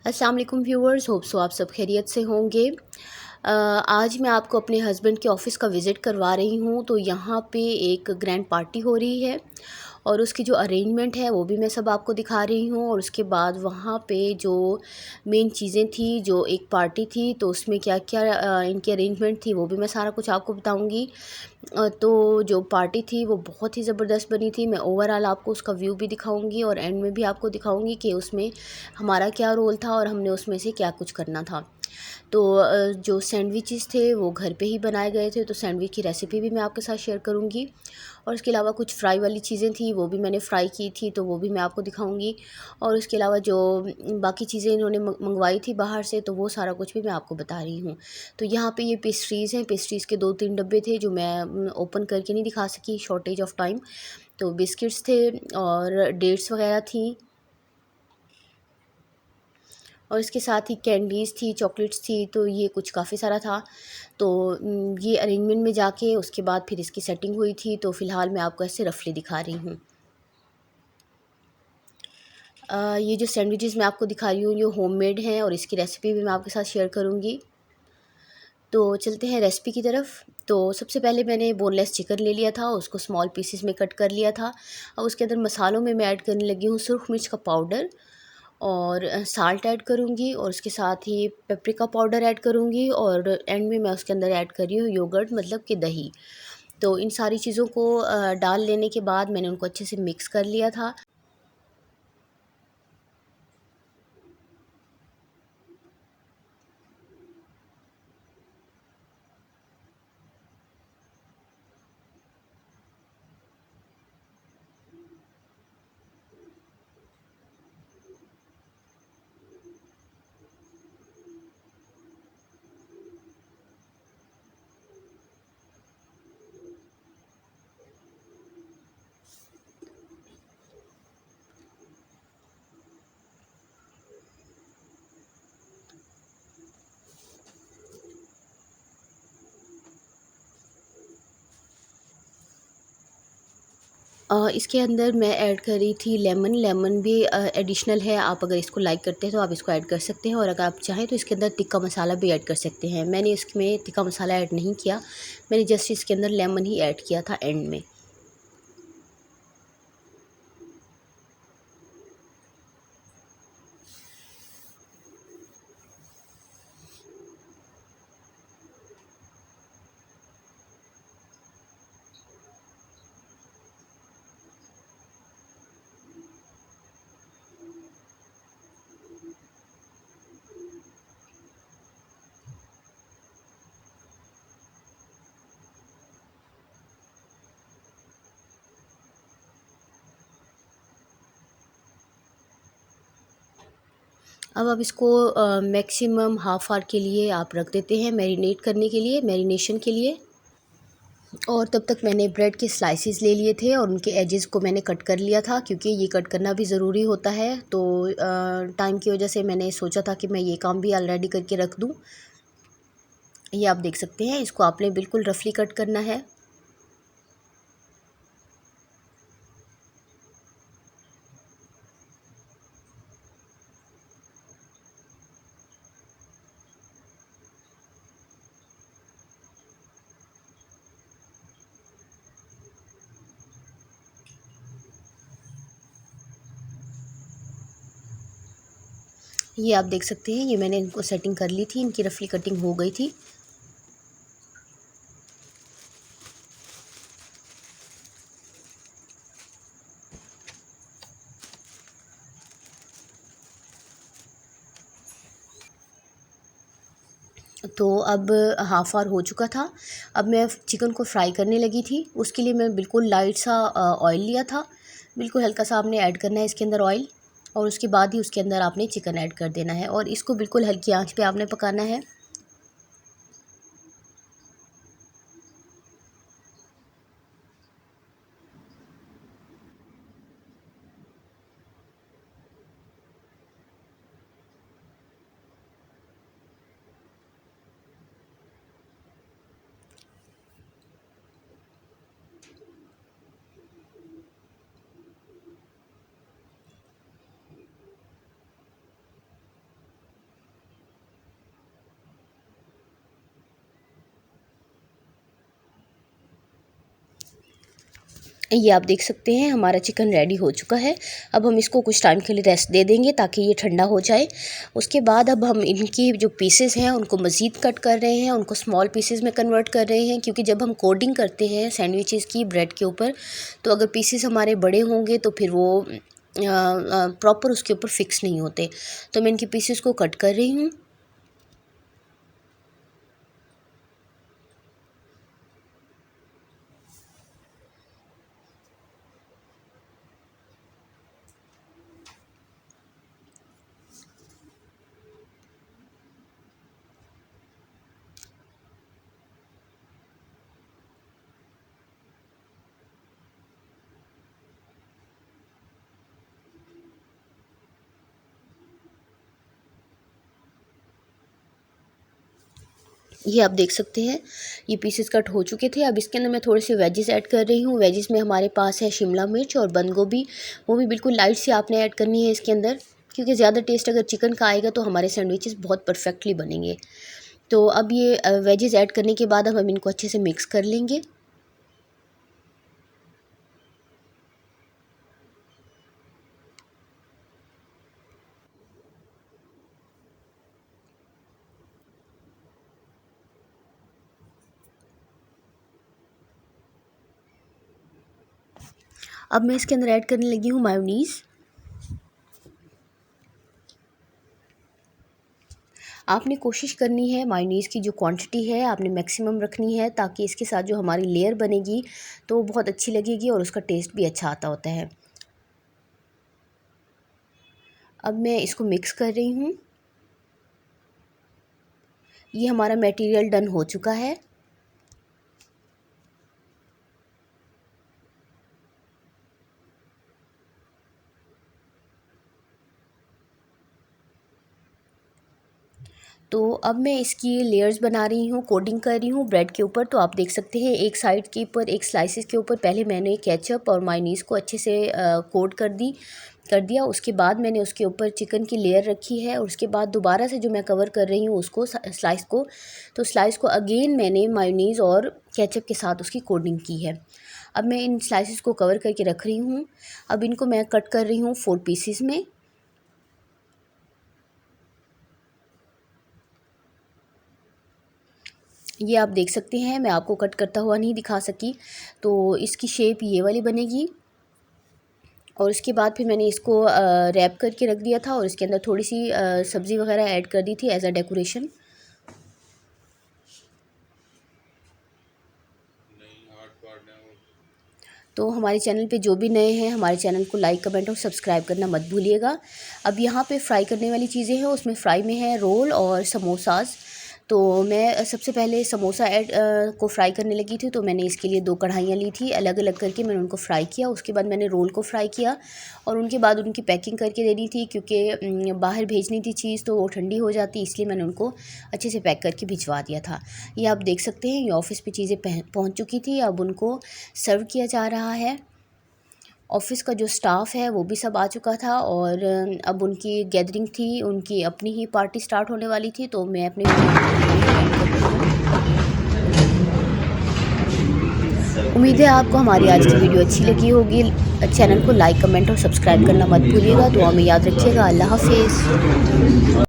अस्सलाम वालेकुम viewers, hope so आप सब खैरियत से होंगे। आज मैं आपको अपने हस्बैंड के ऑफ़िस का विज़िट करवा रही हूँ। तो यहाँ पे एक ग्रैंड पार्टी हो रही है और उसकी जो अरेंजमेंट है वो भी मैं सब आपको दिखा रही हूँ। और उसके बाद वहाँ पे जो मेन चीज़ें थी, जो एक पार्टी थी, तो उसमें क्या क्या इनकी अरेंजमेंट थी वो भी मैं सारा कुछ आपको बताऊँगी। तो जो पार्टी थी वो बहुत ही ज़बरदस्त बनी थी। मैं ओवरऑल आपको उसका व्यू भी दिखाऊंगी और एंड में भी आपको दिखाऊंगी कि उसमें हमारा क्या रोल था और हमने उसमें से क्या कुछ करना था। तो जो सैंडविचेस थे वो घर पे ही बनाए गए थे, तो सैंडविच की रेसिपी भी मैं आपके साथ शेयर करूंगी। और उसके अलावा कुछ फ्राई वाली चीज़ें थी, वो भी मैंने फ्राई की थी, तो वो भी मैं आपको दिखाऊंगी। और उसके अलावा जो बाकी चीज़ें इन्होंने मंगवाई थी बाहर से, तो वो सारा कुछ भी मैं आपको बता रही हूँ। तो यहाँ पे ये पेस्ट्रीज़ हैं, पेस्ट्रीज़ के 2-3 डब्बे थे जो मैं ओपन करके नहीं दिखा सकी, शॉर्टेज ऑफ टाइम। तो बिस्किट्स थे और डेट्स वगैरह थी और इसके साथ ही कैंडीज़ थी, चॉकलेट्स थी, तो ये कुछ काफ़ी सारा था। तो ये अरेंजमेंट में जाके उसके बाद फिर इसकी सेटिंग हुई थी। तो फ़िलहाल मैं आपको ऐसे रफली दिखा रही हूँ। ये जो सैंडविचेस मैं आपको दिखा रही हूँ ये होममेड हैं और इसकी रेसिपी भी मैं आपके साथ शेयर करूँगी। तो चलते हैं रेसिपी की तरफ। तो सबसे पहले मैंने बोनलेस चिकन ले लिया था, उसको स्मॉल पीसेस में कट कर लिया था। और उसके अंदर मसालों में मैं ऐड करने लगी हूँ सुरख मिर्च का पाउडर और साल्ट ऐड करूँगी और उसके साथ ही पेपरिका पाउडर ऐड करूँगी और एंड में मैं उसके अंदर ऐड कर रही हूँ योगर्ट, मतलब कि दही। तो इन सारी चीज़ों को डाल लेने के बाद मैंने उनको अच्छे से मिक्स कर लिया था। इसके अंदर मैं ऐड कर रही थी लेमन। लेमन भी एडिशनल है, आप अगर इसको लाइक करते हैं तो आप इसको ऐड कर सकते हैं और अगर आप चाहें तो इसके अंदर टिक्का मसाला भी ऐड कर सकते हैं। मैंने इसमें टिक्का मसाला ऐड नहीं किया, मैंने जस्ट इसके अंदर लेमन ही ऐड किया था एंड में। अब इसको मैक्सिमम हाफ़ आवर के लिए आप रख देते हैं मैरिनेट करने के लिए, मैरिनेशन के लिए। और तब तक मैंने ब्रेड के स्लाइसेस ले लिए थे और उनके एजेस को मैंने कट कर लिया था, क्योंकि ये कट करना भी ज़रूरी होता है। तो टाइम की वजह से मैंने सोचा था कि मैं ये काम भी ऑलरेडी करके रख दूँ। ये आप देख सकते हैं, इसको आपने बिल्कुल रफली कट करना है। ये आप देख सकते हैं, ये मैंने इनको सेटिंग कर ली थी, इनकी रफली कटिंग हो गई थी। तो अब हाफ़ आवर हो चुका था। अब मैं चिकन को फ्राई करने लगी थी। उसके लिए मैं बिल्कुल लाइट सा ऑयल लिया था। बिल्कुल हल्का सा आपने ऐड करना है इसके अंदर ऑयल और उसके बाद ही उसके अंदर आपने चिकन ऐड कर देना है और इसको बिल्कुल हल्की आंच पे आपने पकाना है। ये आप देख सकते हैं हमारा चिकन रेडी हो चुका है। अब हम इसको कुछ टाइम के लिए रेस्ट दे देंगे ताकि ये ठंडा हो जाए। उसके बाद अब हम इनकी जो पीसेस हैं उनको मज़ीद कट कर रहे हैं, उनको स्मॉल पीसेस में कन्वर्ट कर रहे हैं, क्योंकि जब हम कोडिंग करते हैं सैंडविचेस की ब्रेड के ऊपर, तो अगर पीसेस हमारे बड़े होंगे तो फिर वो प्रॉपर उसके ऊपर फिक्स नहीं होते। तो मैं इनकी पीसेस को कट कर रही हूँ। ये आप देख सकते हैं ये पीसेस कट हो चुके थे। अब इसके अंदर मैं थोड़े से वेजेस ऐड कर रही हूँ। वेजेस में हमारे पास है शिमला मिर्च और बंद गोभी, वो भी बिल्कुल लाइट सी आपने ऐड करनी है इसके अंदर, क्योंकि ज़्यादा टेस्ट अगर चिकन का आएगा तो हमारे सैंडविचेस बहुत परफेक्टली बनेंगे। तो अब ये वेजेस ऐड करने के बाद अब हम इनको अच्छे से मिक्स कर लेंगे। अब मैं इसके अंदर ऐड करने लगी हूँ मायोनीज़। आपने कोशिश करनी है मायोनीज़ की जो क्वांटिटी है आपने मैक्सिमम रखनी है, ताकि इसके साथ जो हमारी लेयर बनेगी तो वो बहुत अच्छी लगेगी और उसका टेस्ट भी अच्छा आता होता है। अब मैं इसको मिक्स कर रही हूँ। ये हमारा मटेरियल डन हो चुका है। तो अब मैं इसकी लेयर्स बना रही हूँ, कोडिंग कर रही हूँ ब्रेड के ऊपर। तो आप देख सकते हैं एक साइड के ऊपर, एक स्लाइसेस के ऊपर पहले मैंने केचप और मायोनीज़ को अच्छे से कोट कर दिया। उसके बाद मैंने उसके ऊपर चिकन की लेयर रखी है और उसके बाद दोबारा से जो मैं कवर कर रही हूँ उसको स्लाइस को, तो स्लाइस को अगेन मैंने मायोनीज़ और केचप के साथ उसकी कोडिंग की है। अब मैं इन स्लाइसेस को कवर करके रख रही हूँ। अब इनको मैं कट कर रही हूँ 4 पीसेस में। ये आप देख सकते हैं, मैं आपको कट करता हुआ नहीं दिखा सकी, तो इसकी शेप ये वाली बनेगी। और उसके बाद फिर मैंने इसको रैप करके रख दिया था और इसके अंदर थोड़ी सी सब्ज़ी वगैरह ऐड कर दी थी एज अ डेकोरेशन। तो हमारे चैनल पे जो भी नए हैं हमारे चैनल को लाइक कमेंट और सब्सक्राइब करना मत भूलिएगा। अब यहाँ पे फ्राई करने वाली चीज़ें हैं, उसमें फ्राई में है रोल और समोसास। तो मैं सबसे पहले समोसा को फ्राई करने लगी थी, तो मैंने इसके लिए 2 कढ़ाइयाँ ली थी, अलग अलग करके मैंने उनको फ्राई किया। उसके बाद मैंने रोल को फ्राई किया और उनके बाद उनकी पैकिंग करके देनी थी, क्योंकि बाहर भेजनी थी चीज़ तो वो ठंडी हो जाती, इसलिए मैंने उनको अच्छे से पैक करके भिजवा दिया था। ये आप देख सकते हैं ये ऑफ़िस पे चीज़ें पहुँच चुकी थी। अब उनको सर्व किया जा रहा है। ऑफ़िस का जो स्टाफ़ है वो भी सब आ चुका था और अब उनकी गैदरिंग थी, उनकी अपनी ही पार्टी स्टार्ट होने वाली थी। तो मैं अपने उम्मीद है आपको हमारी आज की वीडियो अच्छी लगी होगी। चैनल को लाइक कमेंट और सब्सक्राइब करना मत भूलिएगा। दुआ में याद रखिएगा। अल्लाह हाफ़िज़।